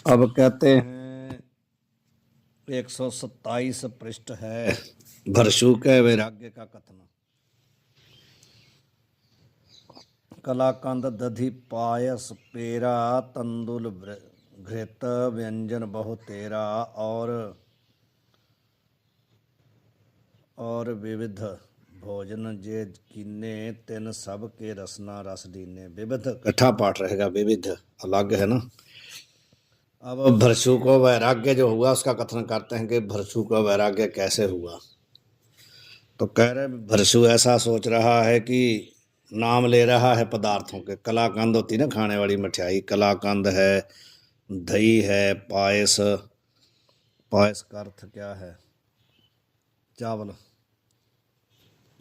अब कहते हैं 127 पृष्ठ है भरशु के वैराग्य का कथन। कलाकंद दधि पायस पेरा तंदुल घृत व्यंजन बहु तेरा और विविध भोजन जे कीने तिन सब के रसना रस दीने। विविध इकट्ठा पाठ रहेगा, विविध अलग है ना। अब भरशु को वैराग्य जो हुआ उसका कथन करते हैं कि भरशु का वैराग्य कैसे हुआ। तो कह रहे भरशु ऐसा सोच रहा है कि नाम ले रहा है पदार्थों के। कलाकंद होती ना खाने वाली मिठाई, कलाकंद है, दही है, पायस। पायस का अर्थ क्या है? चावल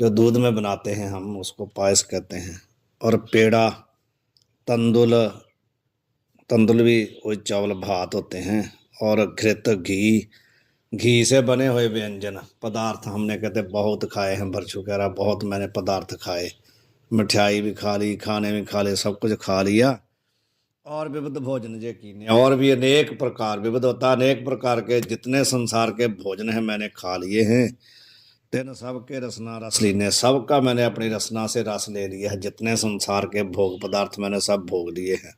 जो दूध में बनाते हैं हम उसको पायस कहते हैं। और पेड़ा, तंदुल, तंदुल भी वही चावल भात होते हैं। और घृत घी, घी से बने हुए व्यंजन पदार्थ हमने कहते बहुत खाए हैं। भरशु कह रहा बहुत मैंने पदार्थ खाए, मिठाई भी खा ली, खाने भी खा लिए, सब कुछ खा लिया। और विविध भोजन जे कीने, और भी अनेक प्रकार, विविध होता अनेक प्रकार के जितने संसार के भोजन हैं मैंने खा लिए हैं। तेन सब के रसना रस लीने, सबका मैंने अपनी रसना से रस ले लिया है। जितने संसार के भोग पदार्थ मैंने सब भोग लिए हैं।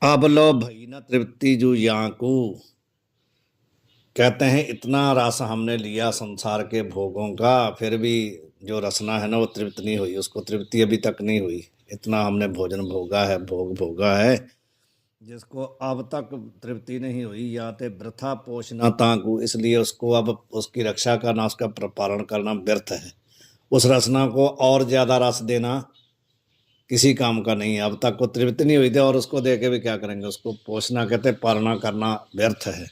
अब लो भई न तृप्ति जू यांकू, कहते हैं इतना रस हमने लिया संसार के भोगों का, फिर भी जो रसना है ना वो तृप्त नहीं हुई, उसको तृप्ति अभी तक नहीं हुई। इतना हमने भोजन भोगा है, भोग भोगा है, जिसको अब तक तृप्ति नहीं हुई। या ते वृथा पोषना ताकू, इसलिए उसको अब उसकी रक्षा करना, उसका पालन करना व्यर्थ है। उस रसना को और ज्यादा रस देना किसी काम का नहीं है। अब तक को तृप्ति नहीं हुई थी और उसको दे के भी क्या करेंगे? उसको पोषना कहते पालना करना व्यर्थ है।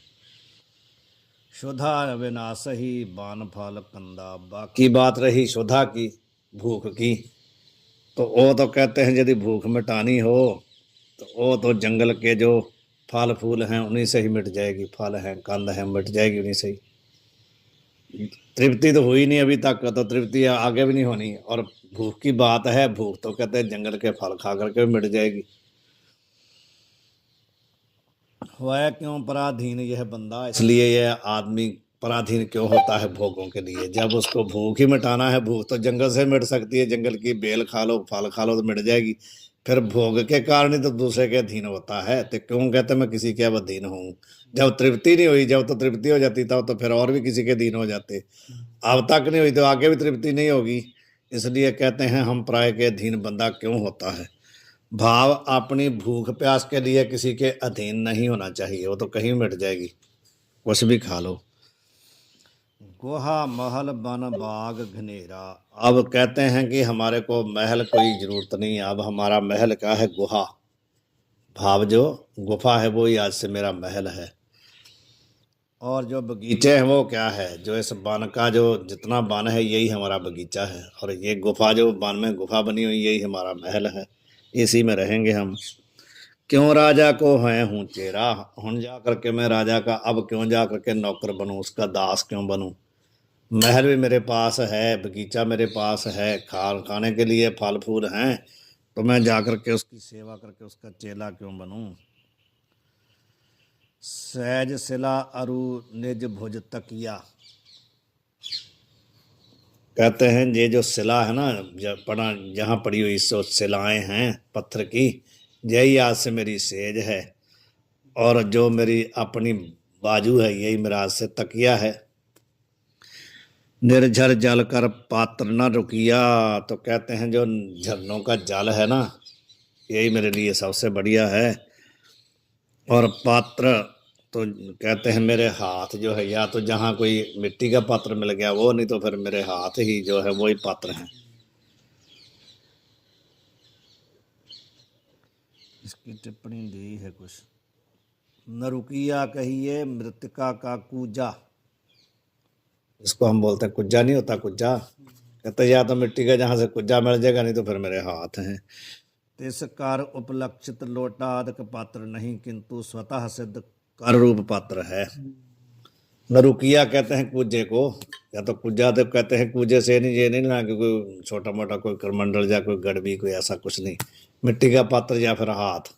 शुद्धा विनाश ही बान फल कंदा, बाकी बात रही शुद्धा की, भूख की, तो वो तो कहते हैं यदि भूख मिटानी हो तो वो तो जंगल के जो फल फूल हैं उन्हीं से ही मिट जाएगी। फल हैं, कंद हैं, मिट जाएगी उन्हीं से ही। तृप्ति तो हुई नहीं अभी तक, तो तृप्ति आगे भी नहीं होनी। और भूख की बात है, भूख तो कहते हैं जंगल के फल खा करके मिट जाएगी। वह क्यों पराधीन यह बंदा, इसलिए यह आदमी पराधीन क्यों होता है भोगों के लिए? जब उसको भूख ही मिटाना है, भूख तो जंगल से मिट सकती है, जंगल की बेल खा लो, फल खा लो तो मिट जाएगी। फिर भोग के कारण ही तो दूसरे के अधीन होता है। तो क्यों कहते मैं किसी के अब अधीन हूँ? जब तृप्ति नहीं हुई, जब तो तृप्ति हो जाती तब तो फिर और भी किसी के अधीन हो जाते। अब तक नहीं हुई तो आगे भी तृप्ति नहीं होगी। इसलिए कहते हैं हम पराये के अधीन बंदा क्यों होता है। भाव अपनी भूख प्यास के लिए किसी के अधीन नहीं होना चाहिए, वो तो कहीं मिट जाएगी, कुछ भी खा लो। गुहा महल बन बाग घनेरा, अब कहते हैं कि हमारे को महल कोई जरूरत नहीं है। अब हमारा महल क्या है? गुहा। भाव जो गुफा है वो ही आज से मेरा महल है। और जो बगीचे हैं वो क्या है? जो इस वन का जो जितना वन है यही हमारा बगीचा है। और ये गुफा जो वन में गुफा बनी हुई यही हमारा महल है, इसी में रहेंगे हम। क्यों राजा को है हूँ चेरा, हूँ जा करके मैं राजा का अब क्यों जा करके नौकर बनूं, उसका दास क्यों बनूं? महल भी मेरे पास है, बगीचा मेरे पास है, खाने के लिए फल फूल हैं, तो मैं जा करके उसकी सेवा करके उसका चेला क्यों बनूं? सहज सिला अरु निज भुज तकिया, कहते हैं ये जो सिला है ना, जहाँ पड़ी हुई सो सिलाएं हैं पत्थर की, यही आज से मेरी सेज है। और जो मेरी अपनी बाजू है यही मेरा आज से तकिया है। निर्झर जल कर पात्र न रुकिया, तो कहते हैं जो झरनों का जल है ना यही मेरे लिए सबसे बढ़िया है। और पात्र तो कहते हैं मेरे हाथ जो है, या तो जहाँ कोई मिट्टी का पात्र मिल गया वो, नहीं तो फिर मेरे हाथ ही जो है वही पात्र हैं। इसकी टिप्पणी दी है कुछ। नरुकिया कहिए मृतिका का कूजा, इसको हम बोलते हैं कुज्जा, नहीं होता कुज्जा, कहते या तो मिट्टी का जहाँ से कुज्जा मिल जाएगा, नहीं तो फिर मेरे हाथ हैं। तिस कार उपलक्षित लोटादक पात्र नहीं, किंतु स्वतः सिद्ध कर रूप पात्र है। नरुकिया कहते हैं कूजे को, या तो कुज्जा तो कहते हैं कूजे से नहीं, ये नहीं ना कि कोई छोटा मोटा कोई करमंडल या कोई गड़बी कोई ऐसा कुछ नहीं, मिट्टी का पात्र या फिर हाथ।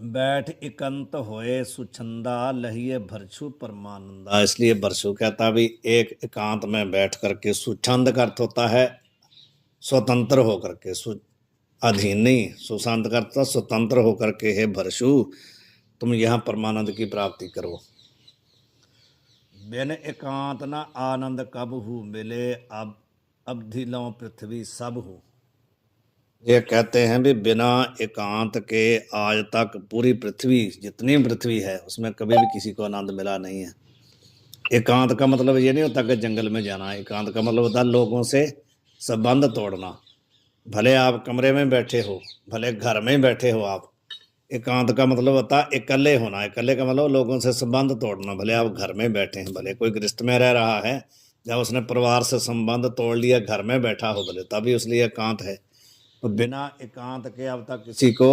बैठ एकांत होए सुछंदा लहिए भरछू परमानंदा। इसलिए भरछू कहता भी एक एकांत में बैठ करके, सुछंद का अर्थ होता है स्वतंत्र होकर के, अधीन नहीं, सुशांत का अर्थ स्वतंत्र होकर के, हे भरछू तुम यहाँ परमानंद की प्राप्ति करो। बिन एकांत न आनंद कब हु मिले, अब अवधि लो पृथ्वी सब हूँ। ये कहते हैं भी बिना एकांत के आज तक पूरी पृथ्वी, जितनी पृथ्वी है उसमें कभी भी किसी को आनंद मिला नहीं है। एकांत का मतलब ये नहीं होता कि जंगल में जाना, एकांत का मतलब होता है लोगों से संबंध तोड़ना। भले आप कमरे में बैठे हो, भले घर में बैठे हो आप, एकांत का मतलब होता है इकल्ले होना। इकल्ले का मतलब लोगों से संबंध तोड़ना। भले आप घर में बैठे हैं, भले कोई गृहस्थ में रह रहा है, जब उसने परिवार से संबंध तोड़ लिया, घर में बैठा हो भले, तभी उसलिए एकांत है। तो बिना एकांत के अब तक किसी को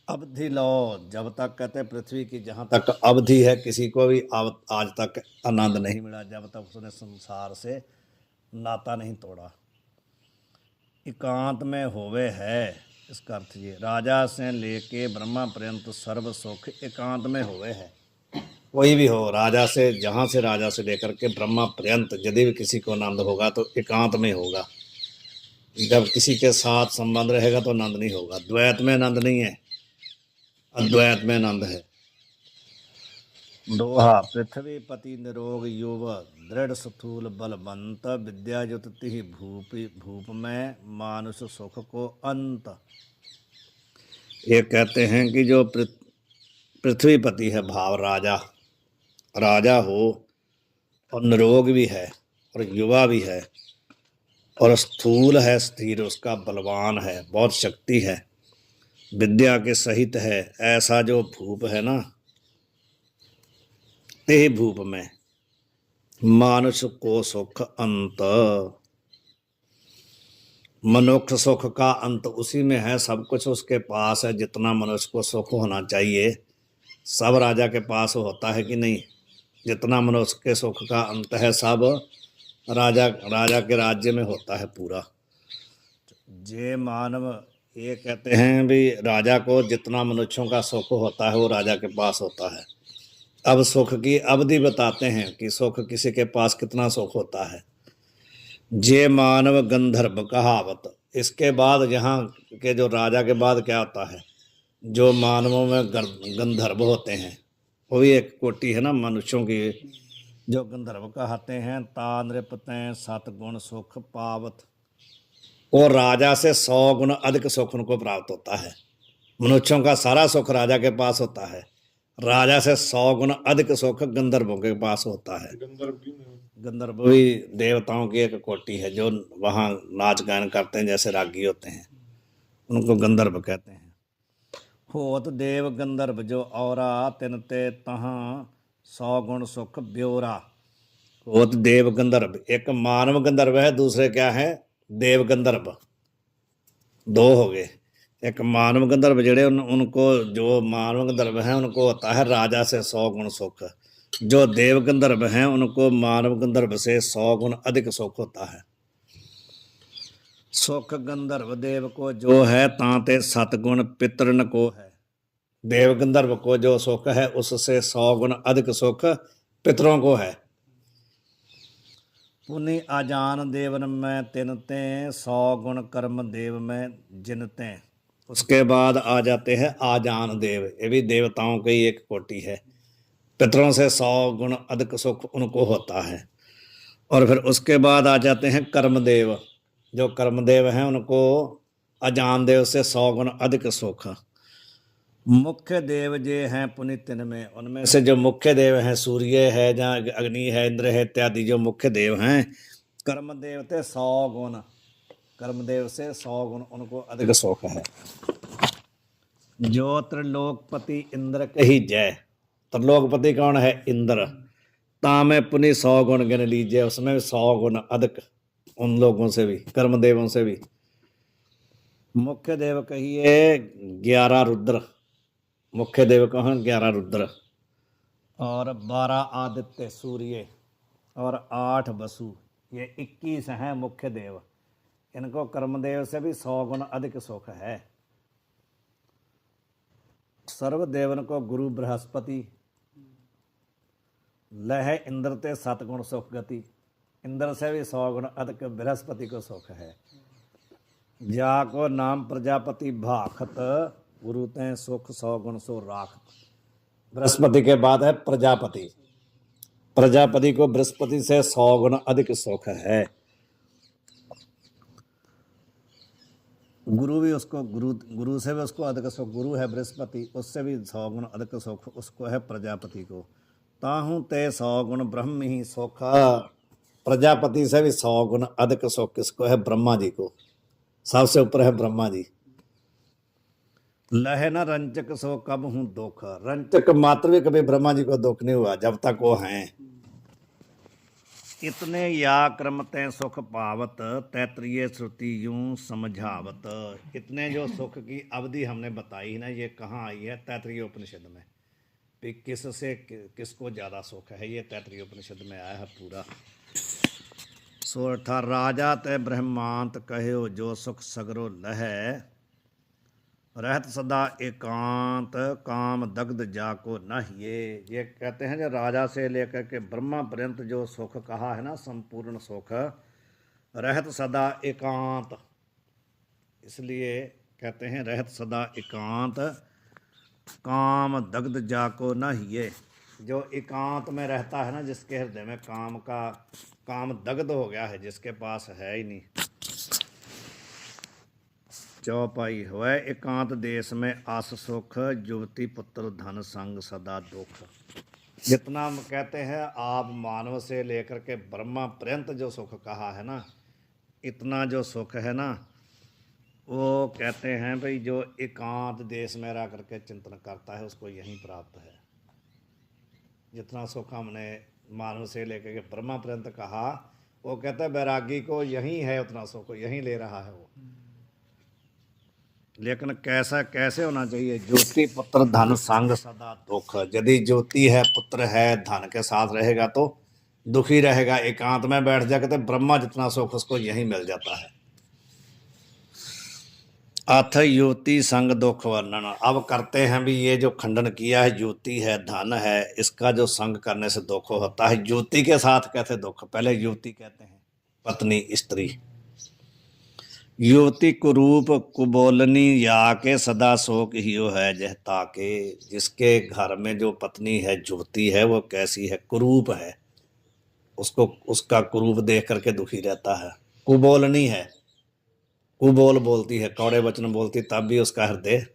अवधि लो, जब तक कहते पृथ्वी की जहाँ तक अवधि है, किसी को भी आज तक आनंद नहीं मिला, जब तक उसने संसार से नाता नहीं तोड़ा। एकांत में होवे है, इसका अर्थ ये राजा से लेके ब्रह्मा पर्यंत सर्व सुख एकांत में होवे है। कोई भी हो, राजा से, जहाँ से राजा से लेकर के ब्रह्मा पर्यंत, यदि भी किसी को आनंद होगा तो एकांत में होगा। जब किसी के साथ संबंध रहेगा तो आनंद नहीं होगा। द्वैत में आनंद नहीं है, अद्वैत में आनंद है। दोहा पृथ्वी पति निरोग युव, दृढ़ स्थूल बलवंत, विद्या युत तिहि भूप में मानुष सुख को अंत। ये कहते हैं कि जो पृथ्वीपति है भाव, राजा हो और निरोग भी है और युवा भी है और स्थूल है, स्थिर, उसका बलवान है, बहुत शक्ति है, विद्या के सहित है, ऐसा जो भूप है ना, ते भूप में मानुष को सुख अंत। मनुष्य सुख का अंत उसी में है, सब कुछ उसके पास है। जितना मनुष्य को सुख होना चाहिए सब राजा के पास होता है कि नहीं? जितना मनुष्य के सुख का अंत है सब राजा के राज्य में होता है पूरा। जे मानव, ये कहते हैं भी राजा को जितना मनुष्यों का सुख होता है वो राजा के पास होता है। अब सुख की अवधि बताते हैं कि सुख किसी के पास कितना सुख होता है। जे मानव गंधर्व कहावत, इसके बाद यहाँ के जो राजा के बाद क्या होता है, जो मानवों में गंधर्व होते हैं, वो भी एक कोटि है ना मनुष्यों की, जो गंधर्व कहते हैं। ता नृपते सतगुण सुख पावत, और राजा से 100 गुण अधिक सुख उनको प्राप्त होता है। मनुष्यों का सारा सुख राजा के पास होता है, राजा से 100 गुण अधिक सुख गंधर्वों के पास होता है। गंधर्व भी देवताओं की एक कोटि है जो वहाँ नाच गान करते हैं, जैसे रागी होते हैं, उनको गंधर्व कहते हैं। होत देव गंधर्व जो औरा, तिनते तहाँ 100 गुण सुख ब्योरा। होत देव गंधर्व, एक मानव गंधर्व है, दूसरे क्या है देव गंधर्व, दो हो गए। एक मानव गंधर्व जड़े उनको, जो मानव गंधर्व हैं उनको होता है राजा से 100 गुण सुख। जो देव गंधर्व हैं उनको मानव गंधर्व से 100 गुण अधिक सुख होता है। सुख गंधर्व देव को जो है, तांते सतगुण पितरन को है। देव गंधर्व को जो सुख है उससे 100 गुण अधिक सुख पितरों को है। पुनि आजान देवन में तिनते, 100 गुण कर्म देव में जिनते। उसके बाद आ जाते हैं आजान देव, ये भी देवताओं की एक कोटि है। पितरों से 100 गुण अधिक सुख उनको होता है। और फिर उसके बाद आ जाते हैं कर्मदेव, जो कर्मदेव हैं उनको अजान देव से 100 गुण अधिक सुख। मुख्य देव जे हैं पुनितिन में, उनमें से जो मुख्य देव हैं, सूर्य है, जहाँ अग्नि है, इंद्र है इत्यादि, जो मुख्य देव हैं, कर्मदेव थे 100 गुण, कर्मदेव से 100 गुण उनको अधिक सुख है। जो त्रिलोकपति इंद्र कही जय, त्रिलोकपति कौन है? इंद्र। तामे पुनि 100 गुण गिन लीजिए, उसमें 100 गुण अधिक उन लोगों से भी, कर्मदेवों से भी। मुख्य देव कहिए 11 रुद्र, मुख्य देव कौन? 11 रुद्र, और 12 आदित्य सूर्य, और 8 वसु, ये 21 हैं मुख्य देव। इनको कर्मदेव से भी 100 गुण अधिक सुख है। सर्वदेवन को गुरु बृहस्पति, लह इंद्र ते 7 गुण सुख गति। इंद्र से भी 100 गुण अधिक बृहस्पति को सुख है। जाको नाम प्रजापति भाखत, गुरु ते सुख 100 गुण सो राखत। बृहस्पति के बाद है प्रजापति। प्रजापति को बृहस्पति से 100 गुण अधिक सुख है। गुरु भी उसको गुरु से भी उसको अधिक सुख, गुरु है बृहस्पति, उससे भी 100 गुण अधिक सुख उसको है प्रजापति को। ताहू ते 100 गुण ब्रह्म ही सुखा। प्रजापति से भी 100 गुण अधिक सुख किसको है? ब्रह्मा जी को। सबसे ऊपर है ब्रह्मा जी। लह न रंचक सो कब हूं दुख। रंचक मात्र भी कभी ब्रह्मा जी को दुख नहीं हुआ जब तक वो हैं। इतने या क्रम तय सुख पावत, तैतरीय श्रुति यूं समझावत। इतने जो सुख की अवधि हमने बताई ना, ये कहाँ आई है? तैतरीय उपनिषद में। किससे किसको ज्यादा सुख है, ये तैतरीय उपनिषद में आया है पूरा। सोरठा राजा तय ब्रह्मांत कहो, जो सुख सगरो लह। रहत सदा एकांत, काम दग्ध जाको न। ये कहते हैं जो राजा से लेकर के ब्रह्मा पर्यंत जो सुख कहा है ना, संपूर्ण सुख, रहत सदा एकांत, इसलिए कहते हैं रहत सदा एकांत, काम दग्ध जाको न। ये जो एकांत में रहता है ना, जिसके हृदय में काम दग्ध हो गया है, जिसके पास है ही नहीं। चौपाई हुआ एकांत देश में आस सुख, युवती पुत्र धन संग सदा दुख। जितना कहते हैं आप मानव से लेकर के ब्रह्मा पर्यंत जो सुख कहा है ना, इतना जो सुख है ना, वो कहते हैं भाई जो एकांत देश में रह करके चिंतन करता है उसको यहीं प्राप्त है। जितना सुख हमने मानव से लेकर के ब्रह्मा पर्यंत कहा, वो कहता है बैरागी को यहीं है, उतना सुख यहीं ले रहा है वो। लेकिन कैसे होना चाहिए? ज्योति पुत्र धन संग सदा दुख। यदि ज्योति है, पुत्र है, धन के साथ रहेगा तो दुखी रहेगा। एकांत में बैठ जाकर तो ब्रह्मा जितना सुख उसको यहीं मिल जाता है। अथ युवती संग दुख वर्णन। अब करते हैं भी ये जो खंडन किया है, युवती है, धन है, इसका जो संग करने से दुख होता है। युवती के साथ कैसे दुख? पहले युवती कहते हैं पत्नी, स्त्री। युवती कुरूप कुबोलनी या के सदा शोक हियो है जहता के। जिसके घर में जो पत्नी है, युवती है, वो कैसी है? कुरूप है, उसको उसका कुरूप देख करके दुखी रहता है। कुबोलनी है, कुबोल बोलती है, कौड़े वचन बोलती, तब भी उसका हृदय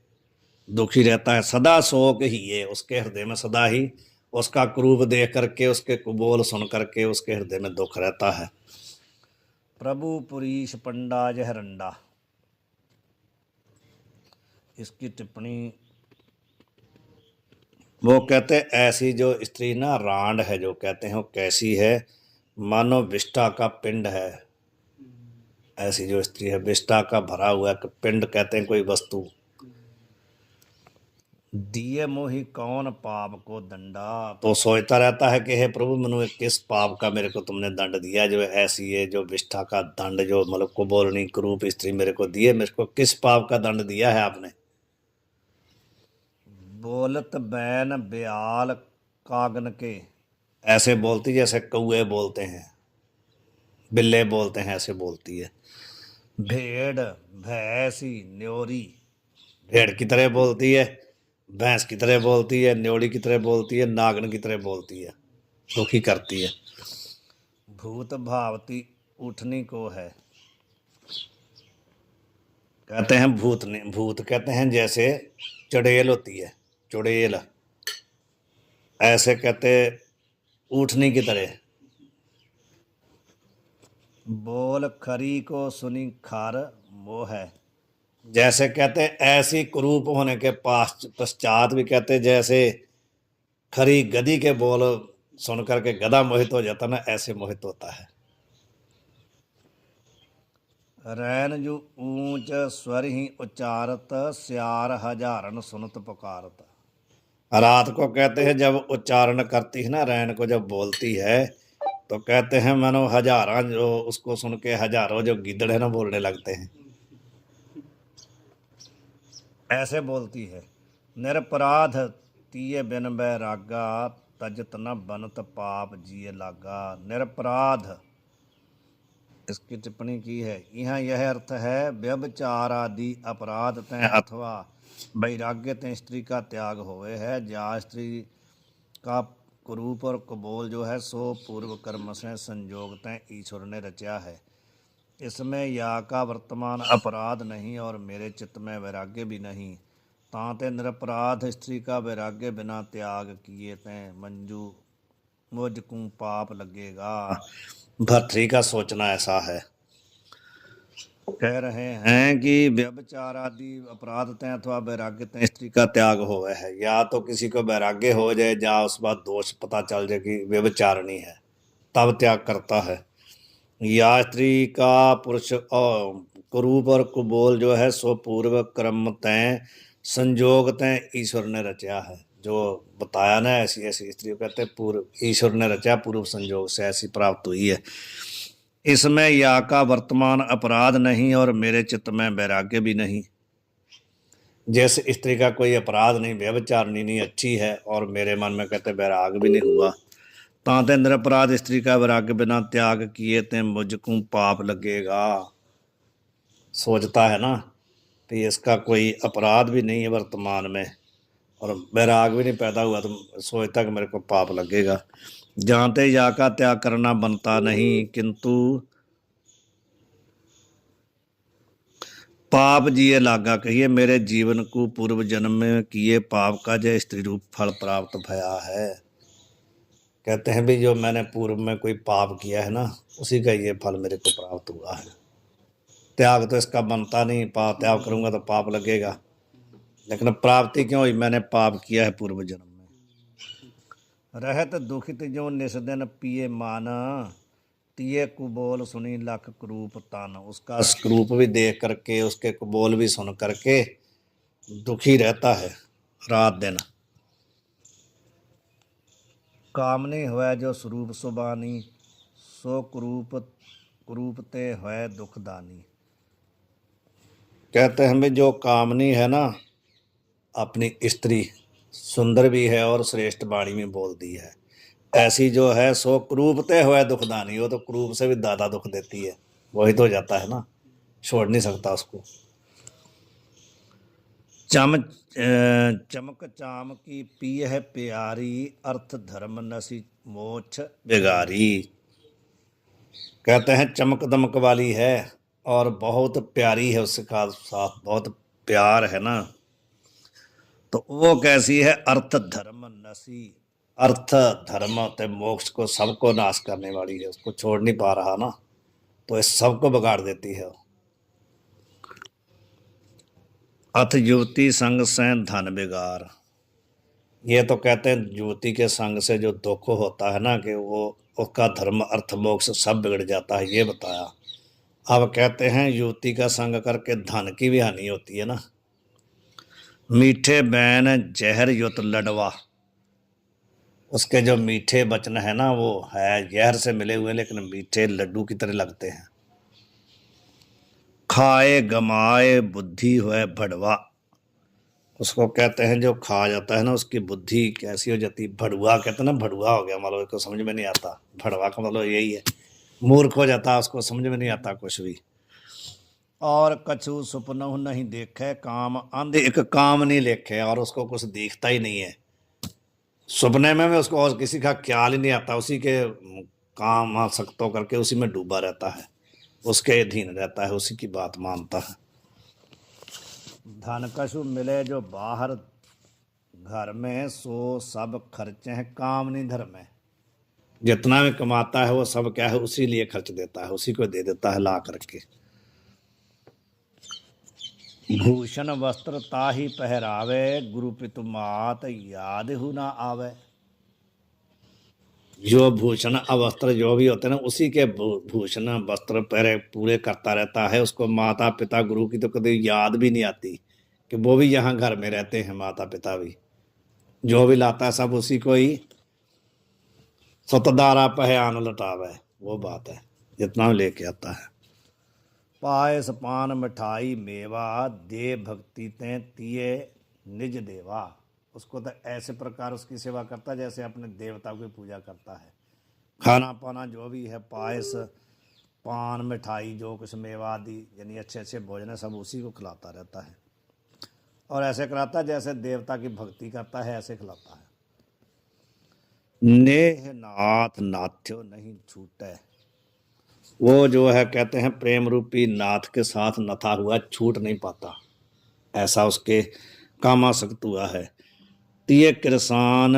दुखी रहता है। सदा शोक ही है, उसके हृदय में सदा ही उसका कुरूप देख करके, उसके कुबोल सुन करके उसके हृदय में दुख रहता है। प्रभु पुरीश पंडा जह रंडा, इसकी टिप्पणी वो कहते ऐसी जो स्त्री ना रांड है, जो कहते हैं वो कैसी है? मानो विष्ठा का पिंड है। ऐसी जो स्त्री है, विष्ठा का भरा हुआ पिंड, कहते हैं कोई वस्तु। दिए मोहि कौन पाप को दंडा। तो सोचता रहता है कि हे प्रभु, मनु किस पाप का मेरे को तुमने दंड दिया? जो ऐसी है जो विष्ठा का दंड, जो मतलब कुबोलनी कुरूप स्त्री मेरे को दिए, मेरे को किस पाप का दंड दिया है आपने? बोलत बैन ब्याल कागन के, ऐसे बोलती जैसे कौए बोलते हैं, बिल्ले बोलते हैं, ऐसे बोलती है। भेड़ भैंसी न्योरी, भेड़ की तरह बोलती है, भैंस की तरह बोलती है, न्योड़ी की तरह बोलती है, नागन की तरह बोलती है, दुखी करती है। भूत भावती उठनी को है, कहते हैं भूत कहते हैं जैसे चुड़ैल होती है, चुड़ैल, ऐसे कहते उठनी की तरह। बोल खरी को सुनी खार वो है, जैसे कहते ऐसी कुरूप होने के पश्चात भी कहते जैसे खरी गधी के बोल सुन करके गधा मोहित हो जाता ना, ऐसे मोहित होता है। रैन जो ऊंच स्वर ही उच्चारत, स्यार हजारन सुनत पुकारत। रात को कहते हैं जब उच्चारण करती है ना, रैन को जब बोलती है, तो कहते हैं मानो हजारों जो उसको सुन के हजारों जो गिद्दड़ है ना बोलने लगते हैं, ऐसे बोलती है। निरपराध तिये बिन बैरागा, तजत न बनत पाप जिये लागा। निरपराध, इसकी टिप्पणी की है, यहाँ यह अर्थ है व्यभिचार आदि अपराध तय अथवा वैराग्य तय स्त्री का त्याग होवे है। जा स्त्री का कुरूप और कुबोल जो है सो पूर्व कर्म से संयोग तय ईश्वर ने रचा है। इसमें या का वर्तमान अपराध नहीं और मेरे चित्त में वैराग्य भी नहीं। तांते निरपराध स्त्री का वैराग्य बिना त्याग किए तय मंजू मुझको पाप लगेगा। भर्तृ का सोचना ऐसा है, कह रहे हैं कि व्यभिचार आदि अपराध तय अथवा वैराग्य तय स्त्री का त्याग होवे है। या तो किसी को वैराग्य हो जाए, या उस बात दोष पता चल जाए कि व्यभिचारणी है, तब त्याग करता है। या स्त्री का पुरुष और कुरूप और कुबोल जो है सो पूर्व कर्म तय संयोग तय ईश्वर ने रचा है। जो बताया ना, ऐसी ऐसी स्त्री कहते पूर्व ईश्वर ने रचा, पूर्व संयोग से ऐसी प्राप्त हुई है। इसमें या का वर्तमान अपराध नहीं और मेरे चित्त में वैराग्य भी नहीं। जैसे स्त्री का कोई अपराध नहीं, व्यभिचारिणी नहीं, अच्छी है, और मेरे मन में कहते वैराग भी नहीं हुआ। तांते निरपराध स्त्री का वैराग्य बिना त्याग किए ते मुझको पाप लगेगा। सोचता है ना कि इसका कोई अपराध भी नहीं है वर्तमान में और वैराग भी नहीं पैदा हुआ, तो सोचता कि मेरे को पाप लगेगा। जानते या का त्याग करना बनता नहीं, किंतु पाप जिए लागा कहिए मेरे जीवन को पूर्व जन्म में किए पाप का जय स्त्री रूप फल प्राप्त भया है। कहते हैं भी जो मैंने पूर्व में कोई पाप किया है ना, उसी का ये फल मेरे को प्राप्त हुआ है। त्याग तो इसका बनता नहीं, पाप त्याग करूंगा तो पाप लगेगा, लेकिन प्राप्ति क्यों हुई, मैंने पाप किया है पूर्व जन्म में। रहत दुखित जो निस्दिन पिए माना, तिये कुबोल सुनी लख क्रूप तान। उसका क्रूप भी देख करके, उसके कुबोल भी सुन करके दुखी रहता है रात दिन। कामनी हुआ जो स्वरूप सुबानी, सो कुरूपते है दुखदानी। कहते हैं भी जो कामनी है ना, अपनी स्त्री सुंदर भी है और श्रेष्ठ वाणी में बोलती है, ऐसी जो है सो क्रूपते हुए दुखदानी। वो तो क्रूप से भी ज़्यादा दुख देती है, वही तो हो जाता है ना, छोड़ नहीं सकता उसको। चमक चाम की पिय है प्यारी, अर्थ धर्म नसी मोक्ष बिगारी। कहते हैं चमक दमक वाली है और बहुत प्यारी है, उसके साथ बहुत प्यार है ना, तो वो कैसी है, अर्थ धर्म नसी। अर्थ धर्म ते मोक्ष को सबको नाश करने वाली है, उसको छोड़ नहीं पा रहा ना, तो इस सबको बिगाड़ देती है। अथ युवती संग से धन बिगार। ये तो कहते हैं युवती के संग से जो दुख होता है ना, कि वो उसका धर्म अर्थ मोक्ष सब बिगड़ जाता है, ये बताया। अब कहते हैं युवती का संग करके धन की भी हानि होती है ना। मीठे बैन जहर युत लडवा। उसके जो मीठे वचन है ना, वो है जहर से मिले हुए लेकिन मीठे लड्डू की तरह लगते हैं। खाए गमाए बुद्धि हुए भड़वा। उसको कहते हैं जो खा जाता है ना, उसकी बुद्धि कैसी हो जाती, भड़ुआ कहते हैं ना, भड़ुआ हो गया, मतलब उसको समझ में नहीं आता। भड़वा का मतलब यही है, मूर्ख हो जाता है, उसको समझ में नहीं आता कुछ भी। और कछु सुपनहु नहीं देखे काम अंध, एक काम नहीं लेखे और उसको कुछ दिखता ही नहीं है। सपने में उसको और किसी का ख्याल ही नहीं आता, उसी के काम आसक्त करके उसी में डूबा रहता है, उसके अधीन रहता है, उसी की बात मानता है। धन कछु मिले जो बाहर घर में, सो सब खर्चे हैं काम नहीं धर्म में। जितना भी कमाता है वो सब क्या है, उसी लिए खर्च देता है, उसी को दे देता है ला करके। भूषण वस्त्र ताही पहरावे, गुरु पितु मात याद हु ना आवे। जो भूषण अवस्त्र जो भी होते हैं ना, उसी के भूषण वस्त्र पहरे पूरे करता रहता है, उसको माता पिता गुरु की तो कभी याद भी नहीं आती कि वो भी यहाँ घर में रहते हैं। माता पिता भी जो भी लाता है सब उसी को ही, सतदारा पहे आन लटावे, वो बात है, जितना भी लेके आता है। पायस पान मिठाई मेवा, दे भक्ति ते तिये निज देवा, उसको तो ऐसे प्रकार उसकी सेवा करता जैसे अपने देवता की पूजा करता है। खाना पाना जो भी है, पायस पान मिठाई जो कुछ मेवा आदि यानी अच्छे अच्छे भोजन है सब उसी को खिलाता रहता है, और ऐसे खिलाता है जैसे देवता की भक्ति करता है, ऐसे खिलाता है। नेह नाथ नाथ्यो नहीं छूटे, वो जो है कहते हैं प्रेम रूपी नाथ के साथ नथा हुआ छूट नहीं पाता, ऐसा उसके कामासक्त हुआ है। तिये किरसान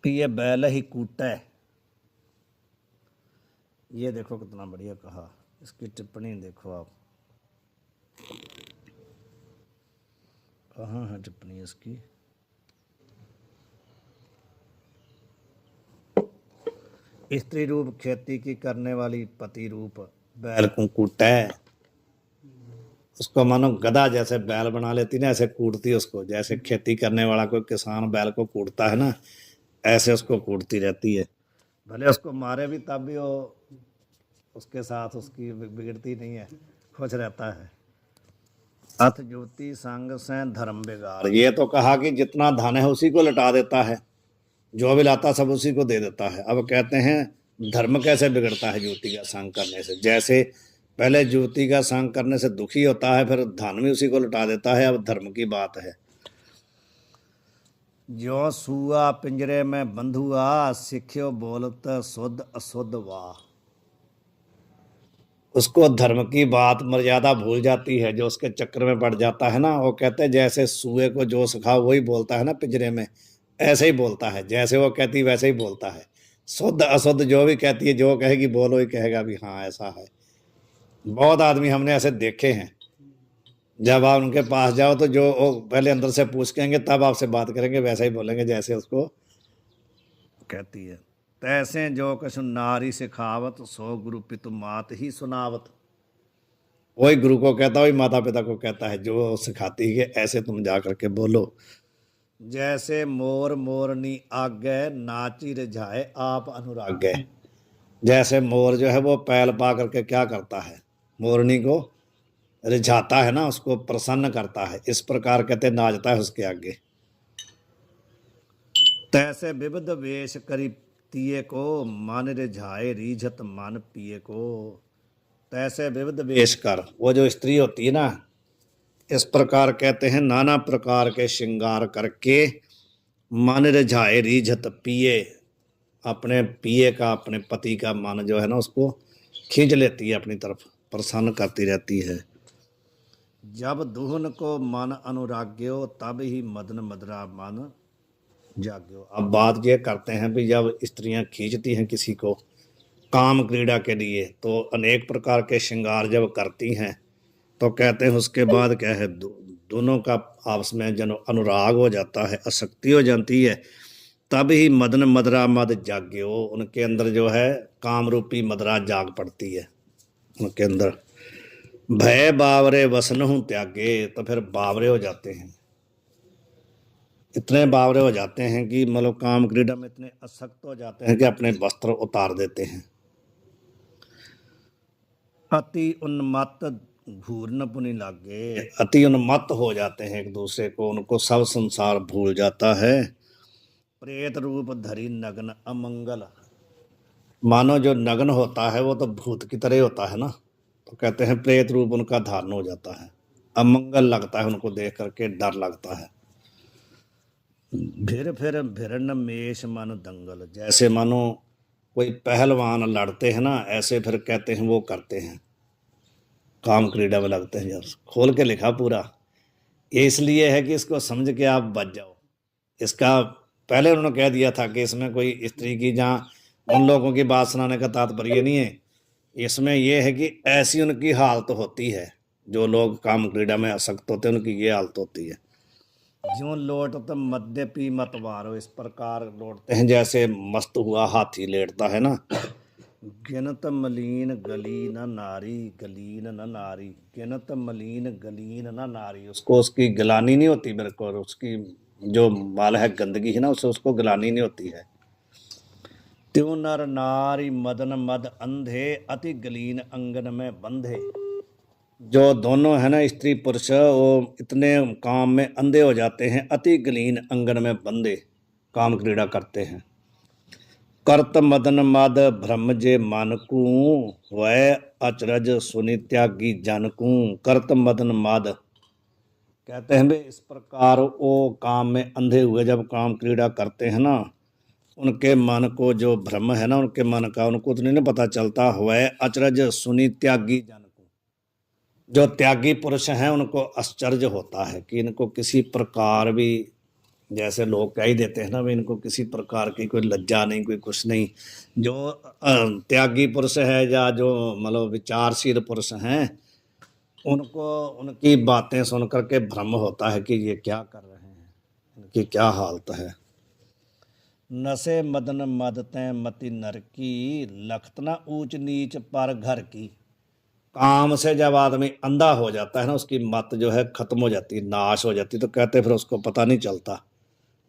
पिए बैल ही कूटे, ये देखो कितना बढ़िया कहा, इसकी टिप्पणी देखो आप, कहाँ है टिप्पणी इसकी। स्त्री रूप खेती की करने वाली पति रूप बैल को कूटे, उसको मानो गधा जैसे बैल बना लेती ना, ऐसे कूटती उसको, जैसे खेती करने वाला कोई किसान बैल को कूटता है ना, ऐसे उसको कूटती रहती है। भले उसको मारे भी तब भी वो उसके साथ उसकी बिगड़ती नहीं है, खुश रहता है। अथ ज्योति संग से धर्म बिगाड़, ये तो कहा कि जितना धन है उसी को लौटा देता है, जो भी लाता सब उसी को दे देता है। अब कहते हैं धर्म कैसे बिगड़ता है ज्योति का संग करने से, जैसे पहले ज्योति का संग करने से दुखी होता है, फिर धन भी उसी को लौटा देता है। अब धर्म की बात है। जो सुआ पिंजरे में बंधुआ, सिख्यो बोलत शुद्ध अशुद्ध वाह, उसको धर्म की बात मर्यादा भूल जाती है, जो उसके चक्कर में पड़ जाता है ना। वो कहते हैं जैसे सुए को जो सिखाओ वही बोलता है ना पिंजरे में, ऐसे ही बोलता है, जैसे वो कहती वैसे ही बोलता है। शुद्ध अशुद्ध जो भी कहती है, जो कहेगी बोलो ही कहेगा भी हाँ ऐसा है। बहुत आदमी हमने ऐसे देखे हैं, जब आप उनके पास जाओ तो जो वो पहले अंदर से पूछेंगे तब आपसे बात करेंगे, वैसा ही बोलेंगे जैसे उसको कहती है। तैसे जो कछु नारी सिखावत, सो गुरु पितु मात ही सुनावत, वही गुरु को कहता, वही माता पिता को कहता है जो सिखाती है ऐसे तुम जा करके बोलो। जैसे मोर मोरनी आगे, नाची रिझाए आप अनुरागे, जैसे मोर जो है वो पैल पा करके क्या करता है, मोरनी को रिझाता है ना, उसको प्रसन्न करता है, इस प्रकार कहते नाचता है उसके आगे। तैसे विविध वेश करी तिये को, मन रिझाए रीझत मन पिए को, तैसे विविध वेश कर, वो जो स्त्री होती है ना, इस प्रकार कहते हैं नाना प्रकार के श्रृंगार करके मन रिझाए रीझत पिए, अपने पिए का अपने पति का मन जो है ना उसको खींच लेती है अपनी तरफ, प्रसन्न करती रहती है। जब दुहन को मन अनुराग्यो, तब ही मदन मदरा मन जाग्यो। अब बात ये करते हैं भी जब स्त्रियां खींचती हैं किसी को काम क्रीड़ा के लिए, तो अनेक प्रकार के श्रृंगार जब करती हैं तो कहते हैं उसके बाद क्या है, दोनों का आपस में जन अनुराग हो जाता है, आसक्ति हो जाती है, तब ही मदन मदरा मद जाग्यो, उनके अंदर जो है काम रूपी मदरा जाग पड़ती है उनके अंदर। भय बावरे वसन हूँ त्यागे, तो फिर बावरे हो जाते हैं, इतने बावरे हो जाते हैं कि मतलब काम क्रीड़ा में इतने आसक्त हो जाते हैं कि अपने वस्त्र उतार देते हैं। अति उन्मत्त घूरन पुनि लागे, अति उन्मत्त हो जाते हैं एक दूसरे को, उनको सब संसार भूल जाता है। प्रेत रूप धरी नग्न अमंगल, मानो जो नग्न होता है वो तो भूत की तरह होता है ना, तो कहते हैं प्रेत रूप उनका धारण हो जाता है, अमंगल लगता है उनको देख करके, डर लगता है। फिर भिरन मेष मन दंगल, जैसे मानो कोई पहलवान लड़ते हैं ना, ऐसे फिर कहते हैं वो करते हैं, काम क्रीड़ा में लगते हैं। जब खोल के लिखा पूरा, ये इसलिए है कि इसको समझ के आप बच जाओ। इसका पहले उन्होंने कह दिया था कि इसमें कोई स्त्री की जहाँ उन लोगों की बात सुनाने का तात्पर्य नहीं है, इसमें यह है कि ऐसी उनकी हालत होती है, जो लोग काम क्रीड़ा में आसक्त होते हैं उनकी ये हालत होती है। ज्यों लोट तो मध्य पी मतवारो, इस प्रकार लौटते हैं जैसे मस्त हुआ हाथी लेटता है ना। गिनत मलीन गली न नारी, गलीन न नारी, गिनत मलीन गलीन न नारी, उसको उसकी गिलानी नहीं होती, मेरे को उसकी जो माल है गंदगी है ना उससे उसको गिलानी नहीं होती है। त्यों नर नारी मदन मद अंधे, अति गलीन अंगन में बंधे, जो दोनों है ना स्त्री पुरुष वो इतने काम में अंधे हो जाते हैं, अति गलीन अंगन में बंधे काम क्रीड़ा करते हैं। करत मदन मद भ्रम जे मानकू, वह अचरज सुनि त्यागी जानकू। करत मदन मद कहते हैं भाई इस प्रकार वो काम में अंधे हुए जब काम क्रीड़ा करते हैं ना, उनके मन को जो भ्रम है ना, उनके मन का उनको तो नहीं पता चलता। वह अचरज सुनि त्यागी जानकू, जो त्यागी पुरुष हैं उनको आश्चर्य होता है कि इनको किसी प्रकार भी, जैसे लोग कह ही देते हैं ना भी इनको किसी प्रकार की कोई लज्जा नहीं, कोई कुछ नहीं। जो त्यागी पुरुष है या जो मतलब विचारशील पुरुष हैं, उनको उनकी बातें सुन करके भ्रम होता है कि ये क्या कर रहे हैं, इनकी क्या हालत है। नशे मदन मद तैं मति नर की, लखत न ऊंच नीच पर घर की। काम से जब आदमी अंधा हो जाता है ना, उसकी मत जो है खत्म हो जाती है, नाश हो जाती है। तो कहते फिर उसको पता नहीं चलता,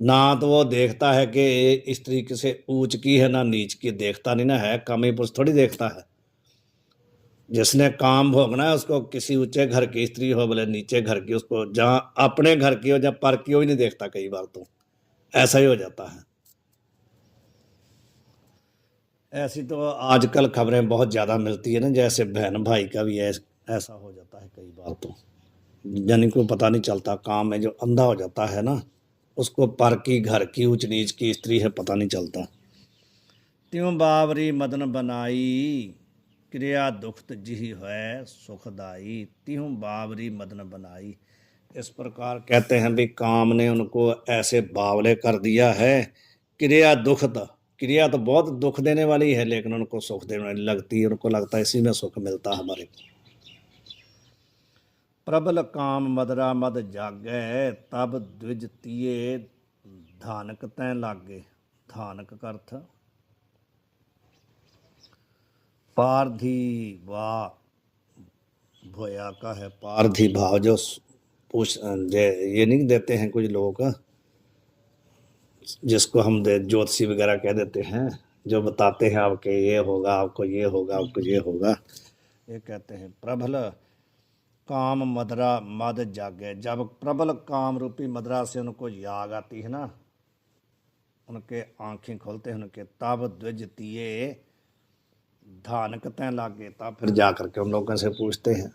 ना तो वो देखता है कि इस तरीके से ऊंच की है ना नीच की, देखता नहीं ना है। कामी पुरुष थोड़ी देखता है। जिसने काम भोगना है उसको किसी ऊंचे घर की स्त्री हो बोले नीचे घर की, उसको जहां अपने घर की हो जब पर की हो ही नहीं देखता। कई बार तो ऐसा ही हो जाता है। ऐसी तो आजकल खबरें बहुत ज़्यादा मिलती है ना, जैसे बहन भाई का भी ऐसा हो जाता है कई बार तो, यानी को पता नहीं चलता। काम में जो अंधा हो जाता है ना, उसको पर की घर की ऊंच नीच की स्त्री है पता नहीं चलता। त्यों बावरी मदन बनाई, क्रिया दुखत जिहि है सुखदाई। त्यों बावरी मदन बनाई, इस प्रकार कहते हैं भी काम ने उनको ऐसे बावले कर दिया है। क्रिया दुखत, क्रिया तो बहुत दुख देने वाली है लेकिन उनको सुख देने वाली लगती है, उनको लगता है इसी में सुख मिलता है हमारे को। प्रबल काम मदरा मद जागै, तब द्विज तिये धानक तैं लागे। धानक का अर्थ पारधी वा भोया का है। पारधी भाव जो पूछ ये नहीं देते हैं कुछ लोग, जिसको हम ज्योतिषी वगैरह कह देते हैं, जो बताते हैं आपके ये होगा, आपको ये होगा, आपको ये होगा। ये कहते हैं प्रबल काम मदरा मद जागे। जब प्रबल काम रूपी मदरा से उनको याग आती है ना, उनके आंखें खोलते हैं उनके, तब द्विजतीय धानक तैं लागे। तब फिर जा करके उन लोगों से पूछते हैं,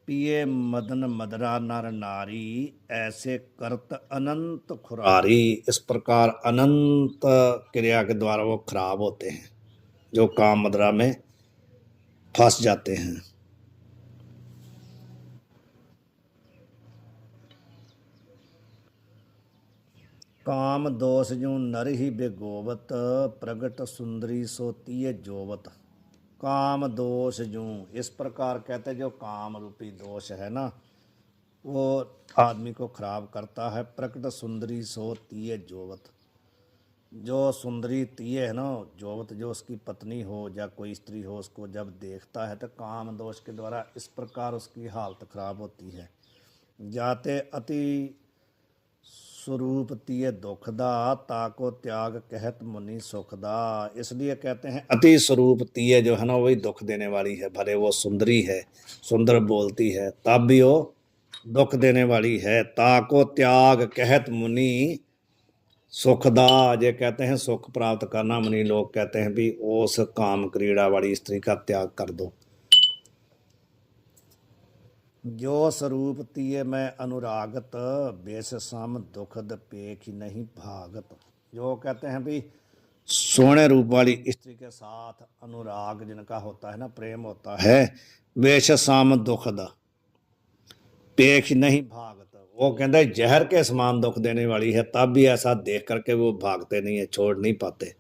पिए मदन मदरा नर नारी, ऐसे करत अनंत खुरारी। इस प्रकार अनंत क्रिया के द्वारा वो खराब होते हैं जो काम मदरा में फंस जाते हैं। काम दोष जो नर ही बेगोवत, प्रगट सुंदरी सोती है जोवत। काम दोष जो इस प्रकार कहते जो काम रूपी दोष है ना, वो आदमी को खराब करता है। प्रकट सुंदरी सो तीय जोवत, जो सुंदरी तीय है ना, जोवत जो उसकी पत्नी हो या कोई स्त्री हो, उसको जब देखता है तो काम दोष के द्वारा इस प्रकार उसकी हालत खराब होती है। जाते अति स्वरूप तीय दुखदा, ताको त्याग कहत मुनि सुखदा। इसलिए कहते हैं अति स्वरूप तीय जो है ना वही दुख देने वाली है। भले वो सुंदरी है, सुंदर बोलती है, तब भी वो दुख देने वाली है। ताको त्याग कहत मुनि सुखदा, ये कहते हैं सुख प्राप्त करना। मुनि लोग कहते हैं भी उस काम क्रीड़ा वाली स्त्री का त्याग कर दो। जो स्वरूप तीय में अनुरागत, बेस सम दुखद पेख नहीं भागत। जो कहते हैं भी सोने रूप वाली स्त्री के साथ अनुराग जिनका होता है ना, प्रेम होता है, वेश साम दुखद पेख नहीं भागत। वो कहते हैं जहर के समान दुख देने वाली है, तब भी ऐसा देख करके वो भागते नहीं है, छोड़ नहीं पाते।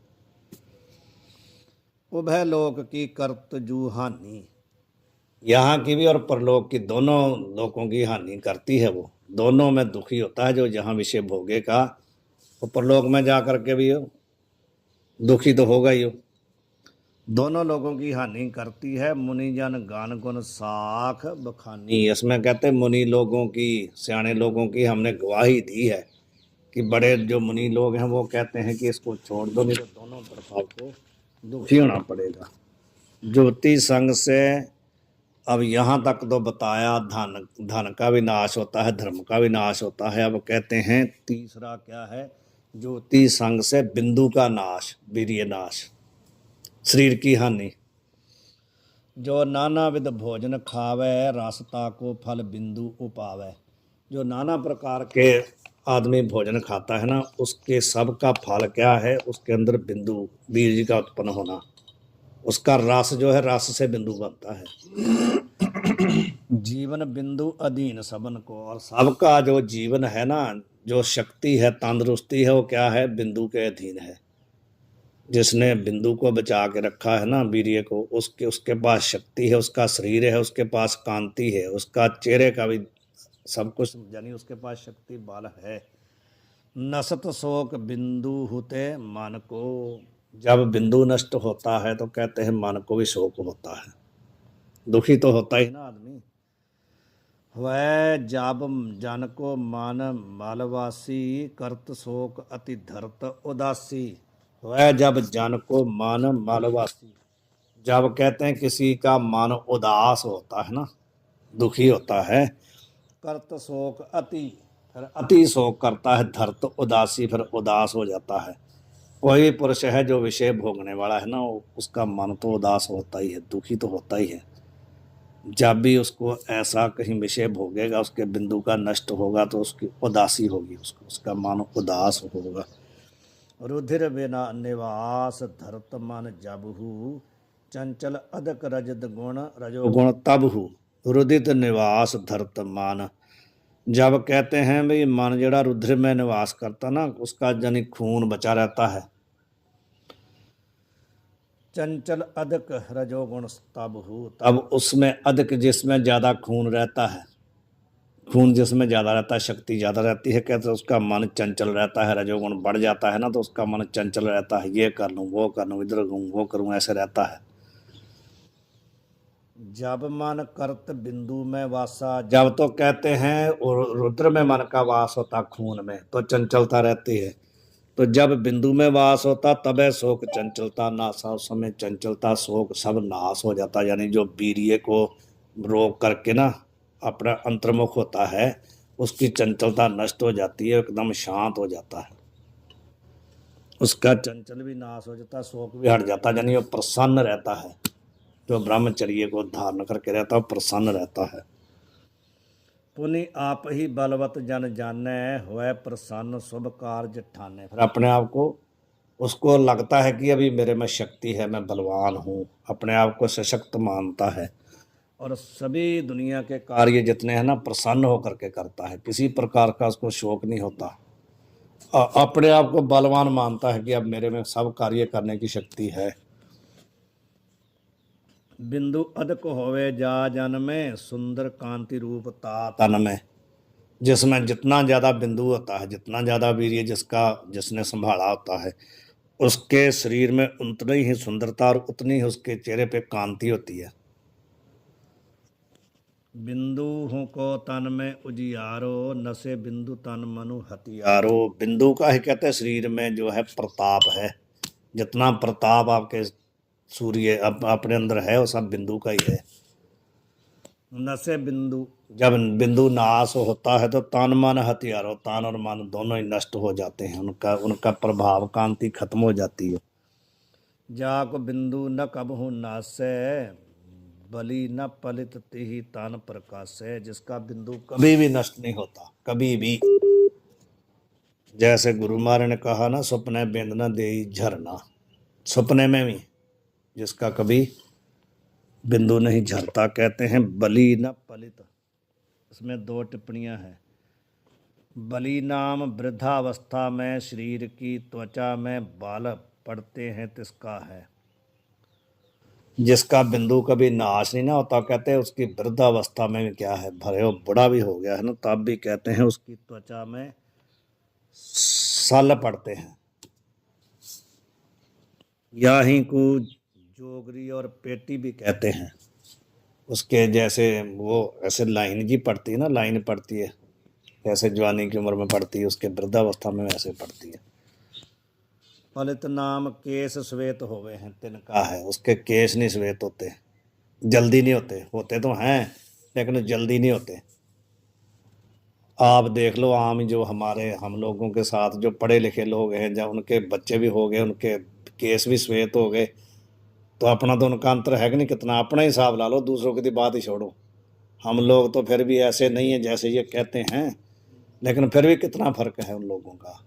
उभय लोक की करत जू हानि, यहाँ की भी और परलोक की, दोनों लोगों की हानि करती है। वो दोनों में दुखी होता है। जो यहाँ विषय भोगेगा वो परलोक में जा करके भी हो दुखी तो होगा ही हो। दोनों लोगों की हानि करती है। मुनि जन गान गुण साख बखानी, इसमें कहते हैं मुनि लोगों की, सियाने लोगों की हमने गवाही दी है कि बड़े जो मुनि लोग हैं वो कहते हैं कि इसको छोड़ दो, नहीं तो दोनों तरफ आपको दुखी होना पड़ेगा। ज्योति संग से, अब यहाँ तक तो बताया धन, धन का भी नाश होता है, धर्म का भी नाश होता है। अब कहते हैं तीसरा क्या है, ज्योति संग से बिंदु का नाश, वीर्य नाश, शरीर की हानि। जो नाना विध भोजन खावे, रासता को फल बिंदु उपावे। जो नाना प्रकार के आदमी भोजन खाता है ना, उसके सब का फल क्या है, उसके अंदर बिंदु, बीज का उत्पन्न होना। उसका रस जो है, रस से बिंदु बनता है। जीवन बिंदु अधीन सबन को, और सबका जो जीवन है ना, जो शक्ति है, तंदुरुस्ती है, वो क्या है, बिंदु के अधीन है। जिसने बिंदु को बचा के रखा है ना, वीर्य को, उसके पास शक्ति है, उसका शरीर है, उसके पास कांति है, उसका चेहरे का भी सब कुछ, यानी उसके पास शक्ति बल है। नसत शोक बिंदु होते मन को, जब बिंदु नष्ट होता है तो कहते हैं मन को भी शोक होता है, दुखी तो होता ही ना आदमी। वह जब जन को मन मालवासी, करत शोक अति धरत उदासी। वह जब जन को मन मालवासी, जब कहते हैं किसी का मन उदास होता है ना, दुखी होता है, करत शोक अति, फिर अति शोक करता है, धरत उदासी, फिर उदास हो जाता है। कोई पुरुष है जो विषय भोगने वाला है ना, उसका मन तो उदास होता ही है, दुखी तो होता ही है। जब भी उसको ऐसा कहीं विषय भोगेगा, उसके बिंदु का नष्ट होगा तो उसकी उदासी होगी, उसका मन उदास होगा। रुधिर बिना निवास धरत मन जबहु, चंचल अदक रजत गुण रजोगुण तबहु। रुदित निवास धरत मान, जब कहते हैं भाई मन जड़ा रुधिर में निवास करता ना, उसका यानी खून बचा रहता है। चंचल अधिक रजोगुण तबहु, तब उसमें अधिक, जिसमें ज्यादा खून रहता है, खून जिसमें ज्यादा रहता है, शक्ति ज्यादा रहती है, कहते हैं उसका मन चंचल रहता है। रजोगुण बढ़ जाता है ना, तो उसका मन चंचल रहता है, ये कर लूं, वो कर लूं, इधर घूम, वो करूं, ऐसे रहता है। जब मन करत बिंदु में वासा, जब तो कहते हैं रुद्र में मन का वास होता, खून में तो चंचलता रहती है। तो जब बिंदु में वास होता तबे शोक चंचलता नासा, उस समय चंचलता शोक सब नाश हो जाता। यानी जो वीर्य को रोक करके ना अपना अंतर्मुख होता है, उसकी चंचलता नष्ट हो जाती है, एकदम शांत हो जाता है, उसका चंचल भी नाश हो जाता है, शोक भी हट जाता है, यानी वो प्रसन्न रहता है। जो ब्रह्मचर्य को धारण करके रहता है, प्रसन्न रहता है। पुनि आप ही बलवत जन जाने, होए प्रसन्न शुभ कार्य ठाने। फिर अपने आप को, उसको लगता है कि अभी मेरे में शक्ति है, मैं बलवान हूँ, अपने आप को सशक्त मानता है, और सभी दुनिया के कार्य जितने हैं ना, प्रसन्न होकर के करता है, किसी प्रकार का उसको शोक नहीं होता। अपने आप को बलवान मानता है कि अब मेरे में सब कार्य करने की शक्ति है। बिंदु अधिक होवे जा जन में, सुंदर कांति रूप ता तन में। जिसमें जितना ज्यादा बिंदु होता है, जितना ज्यादा वीर्य जिसने संभाला होता है, उसके शरीर में उतनी ही सुंदरता और उतनी ही उसके चेहरे पे कांति होती है। बिंदु हूँ को तन में उजियारो, नशे बिंदु तन मनु हथियारो। बिंदु का ही कहते हैं शरीर में जो है प्रताप है, जितना प्रताप आपके सूर्य अपने अंदर है, वो सब बिंदु का ही है। नशे बिंदु, जब बिंदु नाश होता है तो तन मन हथियारो, तन और मन दोनों ही नष्ट हो जाते हैं, उनका प्रभाव, कांति खत्म हो जाती है। जाको बिंदु न कबहु नासे, बलि न पलित तिहि तान प्रकाशे। जिसका बिंदु कभी भी नष्ट नहीं होता, कभी भी। जैसे गुरु महाराज ने कहा ना, सपने बिंद न देई झरना, सपने में भी जिसका कभी बिंदु नहीं झरता, कहते हैं बलि न पलित। इसमें दो टिप्पणियां हैं। बलि नाम वृद्धावस्था में शरीर की त्वचा में बाल पड़ते हैं, तिसका है। जिसका बिंदु कभी नाश नहीं ना होता, कहते हैं उसकी वृद्धावस्था में भी क्या है, भरे हो बुढ़ा भी हो गया है ना, तब भी कहते हैं उसकी त्वचा में सल पड़ते हैं। यहीं को जोगरी और पेटी भी कहते हैं, उसके जैसे वो ऐसे लाइन जी पड़ती है ना, लाइन पड़ती है जैसे जवानी की उम्र में पड़ती है, उसके वृद्धावस्था में वैसे पड़ती है। फलित नाम केस श्वेत होवे हैं, तिनका है, उसके केस नहीं श्वेत होते, जल्दी नहीं होते, होते तो हैं लेकिन जल्दी नहीं होते। आप देख लो आम जो हमारे हम लोगों के साथ जो पढ़े लिखे लोग हैं, जब उनके बच्चे भी हो गए, उनके केस भी श्वेत हो गए, तो अपना तो उनका अंतर है कि नहीं कितना। अपना हिसाब ला लो, दूसरों की तो बात ही छोड़ो। हम लोग तो फिर भी ऐसे नहीं है जैसे ये कहते हैं, लेकिन फिर भी कितना फर्क है उन लोगों का।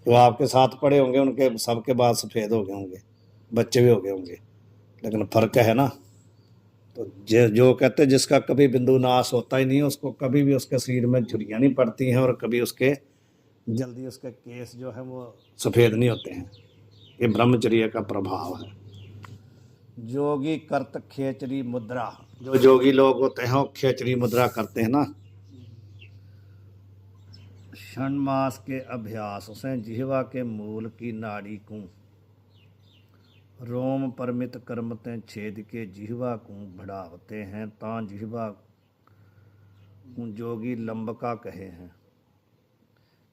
जो आपके साथ पढ़े होंगे उनके सबके बाद सफ़ेद हो गए होंगे, बच्चे भी हो गए होंगे, लेकिन फर्क है ना। तो जो कहते हैं जिसका कभी बिंदु नाश होता ही नहीं, उसको कभी भी उसके शरीर में झुर्रियाँ नहीं पड़ती हैं, और कभी उसके जल्दी उसके केस जो है वो सफ़ेद नहीं होते हैं। ये ब्रह्मचर्य का प्रभाव है। जोगी करत खेचरी मुद्रा, जो जोगी लोग होते हैं वो खेचरी मुद्रा करते हैं ना। षण्मास के अभ्यास से जिह्वा के मूल की नाड़ी को रोम परमित कर्मते छेद के जिह्वा को बढ़ावते हैं, ता जिह्वा जोगी लंबका कहे हैं।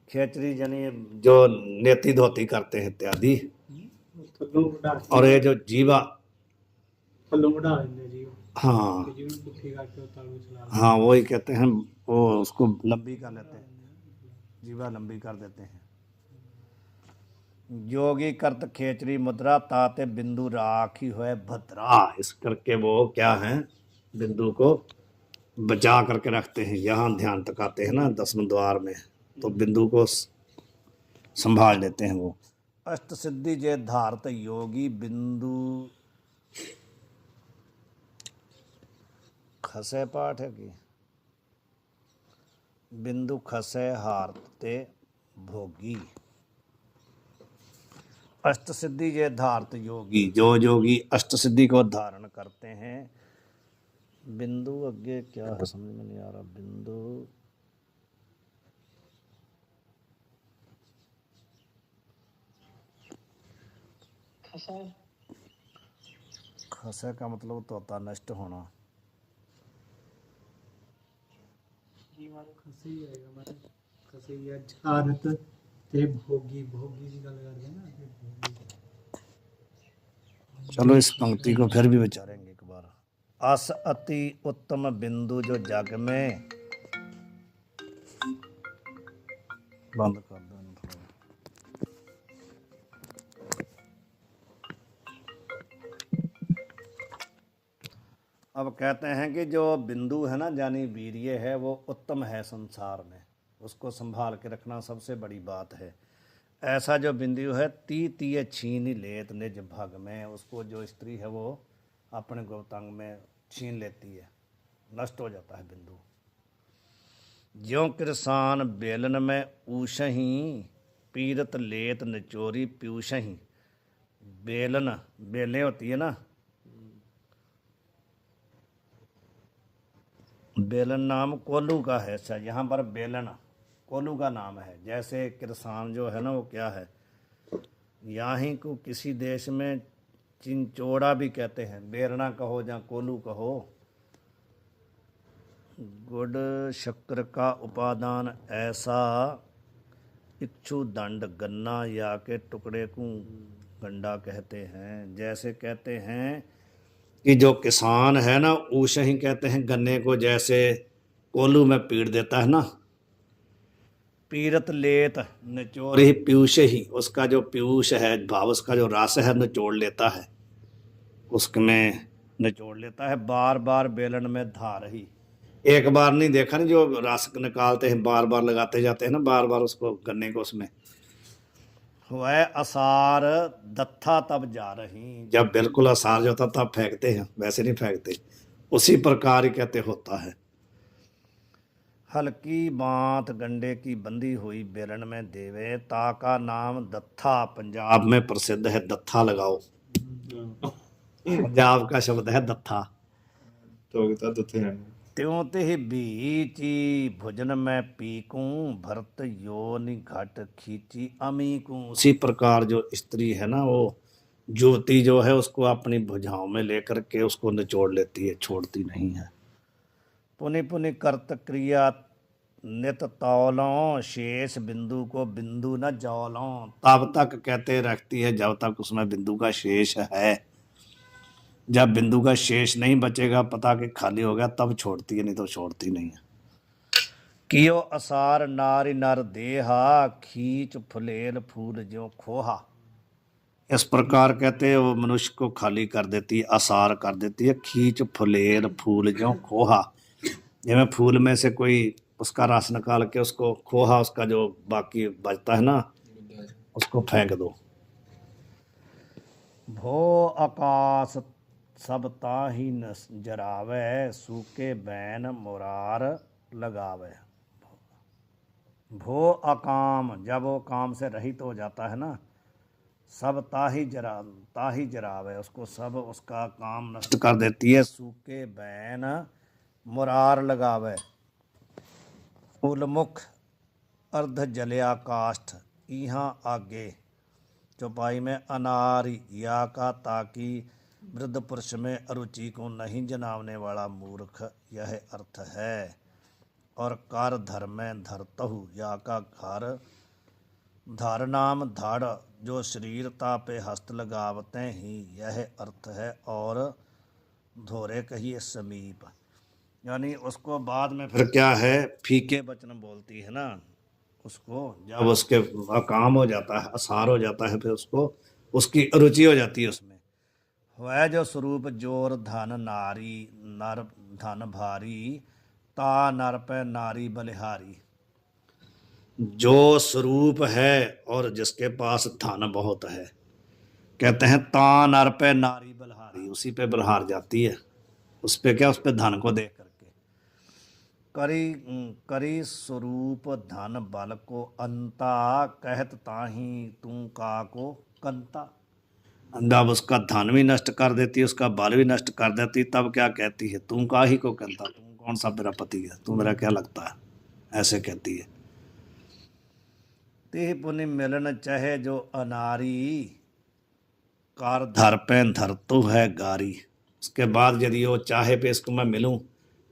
खेचरी जनी जो नेति धोती करते हैं इत्यादि, और ये जो जीवा हाँ हाँ वही कहते हैं, वो उसको लंबी कर लेते हैं, जीवा लंबी कर देते हैं। योगी करत खेचरी मुद्रा ताते बिंदु राखी है भद्रा, इस करके वो क्या है, बिंदु को बचा करके रखते हैं। यहाँ ध्यान तकाते हैं ना 10वें द्वार में, तो बिंदु को संभाल लेते हैं वो। अष्ट सिद्धि जे धारत योगी बिंदु खसे पाठ है कि बिंदु खसे हारते भोगी। अष्ट सिद्धि जे धारत योगी, जो योगी अष्ट सिद्धि को धारण करते हैं। बिंदु अगे क्या है समझ में नहीं आ रहा। बिंदु खसे का मतलब तो होता नष्ट होना। चलो इस पंक्ति को फिर भी विचारेंगे एक बार। अस अति उत्तम बिंदु जो जग में, बंद कर दो। अब कहते हैं कि जो बिंदु है ना, यानी वीर्य है, वो उत्तम है संसार में, उसको संभाल के रखना सबसे बड़ी बात है। ऐसा जो बिंदु है तीय छीन लेत निज भग में, उसको जो स्त्री है वो अपने गोतांग में छीन लेती है, नष्ट हो जाता है बिंदु। ज्यों किरसान बेलन में ऊषही पीरत लेत निचोरी पीयूषही। बेलन, बेलें होती है ना, बेलन नाम कोल्लू का है। अच्छा, यहाँ पर बेलन कोल्लू का नाम है। जैसे किरसान जो है ना, वो क्या है, यहाँ को किसी देश में चिंचोड़ा भी कहते हैं, बेरना कहो या कोल्लू कहो। गुड़ शक्कर का उपादान ऐसा इच्छु दंड गन्ना या के टुकड़े को गंडा कहते हैं। जैसे कहते हैं कि जो किसान है ना, ऊष ही कहते हैं गन्ने को, जैसे कोल्लू में पीड़ देता है ना, पीरत लेत निचोर ही पीयूष ही, उसका जो पीयूष है भाव, उसका जो रस है निचोड़ लेता है, उसमें निचोड़ लेता है। बार बार बेलन में धार ही, एक बार नहीं देखा नहीं, जो रस निकालते हैं बार बार लगाते जाते हैं ना, बार बार उसको गन्ने को, उसमें वह असार दत्था तब जा रही, जब बिल्कुल असार जो होता तब फेंकते हैं, वैसे नहीं फेंकते। उसी प्रकार ही कहते होता है। हल्की बात गंडे की बंधी हुई बेलन में देवे, ता का नाम दत्था पंजाब में प्रसिद्ध है। दत्था लगाओ, पंजाब का शब्द है दत्था। त्यों ते बीची भोजन में पीकूं, भरत योनि घट खींची अमीकूं। उसी प्रकार जो स्त्री है ना, वो ज्योति जो है उसको अपनी भुजाओं में लेकर के उसको निचोड़ लेती है, छोड़ती नहीं है। पुनि पुनि कर्त क्रिया नित तौलों शेष बिंदु को बिंदु न जौलों, तब तक कहते रखती है जब तक उसमें बिंदु का शेष है। जब बिंदु का शेष नहीं बचेगा, पता कि खाली हो गया, तब छोड़ती है, नहीं तो छोड़ती नहीं है। कियो असार नारी नर देहा, खींच फुलेल फूल ज्यों खोहा। इस प्रकार कहते हैं वो मनुष्य को खाली कर देती है, असार कर देती है। खींच फुलेल फूल ज्यों खोहा, जिसमें फूल में से कोई उसका रस निकाल के उसको खोहा, उसका जो बाकी बचता है ना, उसको फेंक दो। भो आकाश सब ताहि न जरावे, सूके बैन मुरार लगावे। भो अकाम, जब वो काम से रहित हो जाता है ना, सब ताही जरावे, उसको सब उसका काम नष्ट कर देती है। सूके बैन मुरार लगावे। उलमुख अर्ध जलिया काष्ठ, यहाँ आगे। चौपाई में अनारी या का ताकि वृद्ध पुरुष में अरुचि को नहीं जनावने वाला मूर्ख, यह अर्थ है। और कार धर में धरतहु, या का घर धर नाम धड़, जो शरीर तापे हस्त लगावते ही, यह अर्थ है। और धोरे कहिए समीप, यानी उसको बाद में फिर क्या है, फीके वचन बोलती है ना, उसको जब उसके काम हो जाता है, असार हो जाता है, फिर उसको उसकी रुचि हो जाती है उसमें। वह जो स्वरूप जोर धन नारी नर धन भारी, ता नर पे नारी बलिहारी। जो स्वरूप है और जिसके पास धन बहुत है, कहते हैं ता नर पे नारी बलिहारी, उसी पे बलिहार जाती है। उस पे क्या, उस पे धन को देख करके। करी स्वरूप धन बल को अंता, कहत ताही तू का को कंता। जब उसका धन भी नष्ट कर देती है, उसका बल भी नष्ट कर देती, तब क्या कहती है, तू का ही को कंता, तू कौन सा मेरा पति है, तू मेरा क्या लगता है, ऐसे कहती है। ते पुनि मिलन चाहे जो अनारी, कार धर पे धर तो है गारी। उसके बाद यदि वो चाहे पे इसको मैं मिलूं,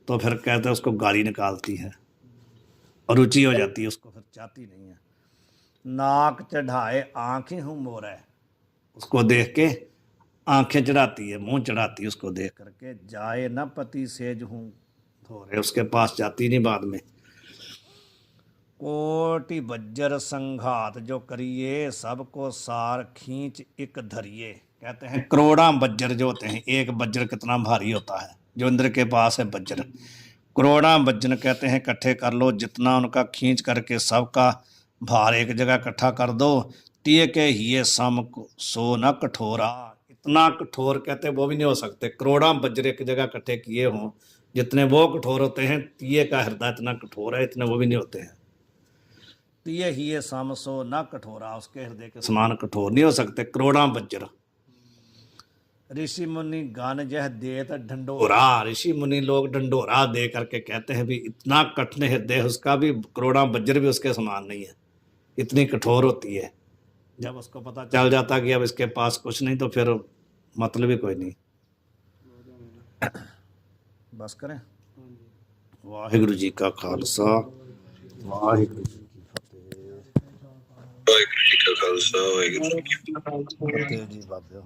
तो फिर कहते हैं उसको गाली निकालती है और रुचि हो जाती है, उसको फिर चाहती नहीं है। नाक चढ़ाए आंखें हूँ मोरे, उसको देख के आंखें चढ़ाती है, मुंह चढ़ाती है उसको देख करके। जाए न पति सेज हूँ धोरे, उसके पास जाती नहीं बाद में। कोटि बज्जर संघात जो करिए, सबको सार खींच एक धरिए। कहते हैं करोड़ा बज्जर जो होते हैं, एक बज्जर कितना भारी होता है, जो इंद्र के पास है बज्जर, करोड़ा बज्जर कहते हैं इकट्ठे कर लो, जितना उनका खींच करके सबका भार एक जगह इकट्ठा कर दो। तिय के हिये सम सो न कठोरा, इतना कठोर कहते हैं वो भी नहीं हो सकते। करोड़ा बज्जर एक जगह इकट्ठे किए हों, जितने वो कठोर होते हैं, तिय का हृदय इतना कठोर है, इतने वो भी नहीं होते हैं। तिय हिये सम सो न कठोरा, उसके हृदय के समान कठोर नहीं हो सकते करोड़ा बज्जर। ऋषि मुनि गान जह देत ढंडोरा, ऋषि मुनि लोग ढंडोरा दे करके कहते हैं भी इतना कठिन हृदय उसका भी, करोड़ा बज्र भी उसके समान नहीं है, इतनी कठोर होती है। जब उसको पता चल जाता कि अब इसके पास कुछ नहीं, तो फिर मतलब ही कोई नहीं। बस करें। वाहिगुरु जी का खालसा, वाहिगुरु जी की फतेह। वाहिगुरु जी का खालसा, वाहिगुरु जी की फतेह जी बाबा।